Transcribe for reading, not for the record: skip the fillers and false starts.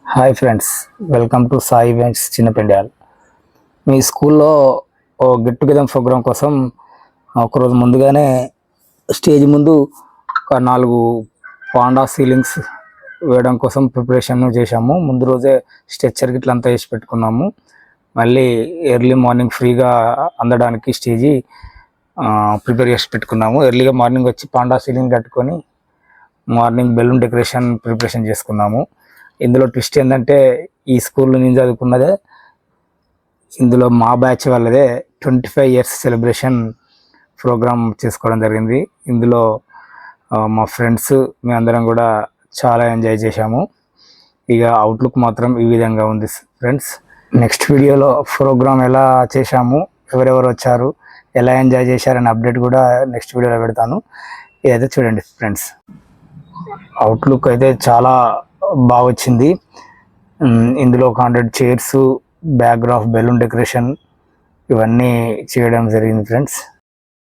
Hi friends, welcome to Sai events Chinnapendyal. మీ స్కూల్లో ఓ గెట్ టుగెదర్ ప్రోగ్రామ్ కోసం ఒకరోజు ముందుగానే స్టేజ్ ముందు ఒక 4 పాండా సీలింగ్స్ వేయడం కోసం ప్రిపరేషన్ చేశాము. ముందు రోజే స్ట్రెచ్చర్ గిట్ల అంతా వేసి పెట్టుకున్నాము. మళ్ళీ ఎర్లీ మార్నింగ్ ఫ్రీగా అందడానికి స్టేజీ ప్రిపేర్ చేసి పెట్టుకున్నాము. ఎర్లీగా మార్నింగ్ వచ్చి పాండా సీలింగ్ కట్టుకొని మార్నింగ్ బెలూన్ డెకరేషన్ ప్రిపరేషన్ చేసుకున్నాము. ఇందులో ట్విస్ట్ ఏంటంటే ఈ స్కూల్లో నేను చదువుకున్నదే, ఇందులో మా బ్యాచ్ వాళ్ళదే 25 ఇయర్స్ సెలబ్రేషన్ ప్రోగ్రామ్ చేసుకోవడం జరిగింది. ఇందులో మా ఫ్రెండ్స్ మేమందరం కూడా చాలా ఎంజాయ్ చేశాము. ఇక అవుట్లుక్ మాత్రం ఈ విధంగా ఉంది ఫ్రెండ్స్. నెక్స్ట్ వీడియోలో ప్రోగ్రామ్ ఎలా చేశాము, ఎవరెవరు వచ్చారు, ఎలా ఎంజాయ్ చేశారనే అప్డేట్ కూడా నెక్స్ట్ వీడియోలో పెడతాను. ఇదైతే చూడండి ఫ్రెండ్స్. అవుట్లుక్ అయితే చాలా బాగా వచ్చింది. ఇందులో ఒక 100 చైర్స్, బ్యాక్గ్రౌండ్ బెలూన్ డెకరేషన్ ఇవన్నీ చేయడం జరిగింది ఫ్రెండ్స్.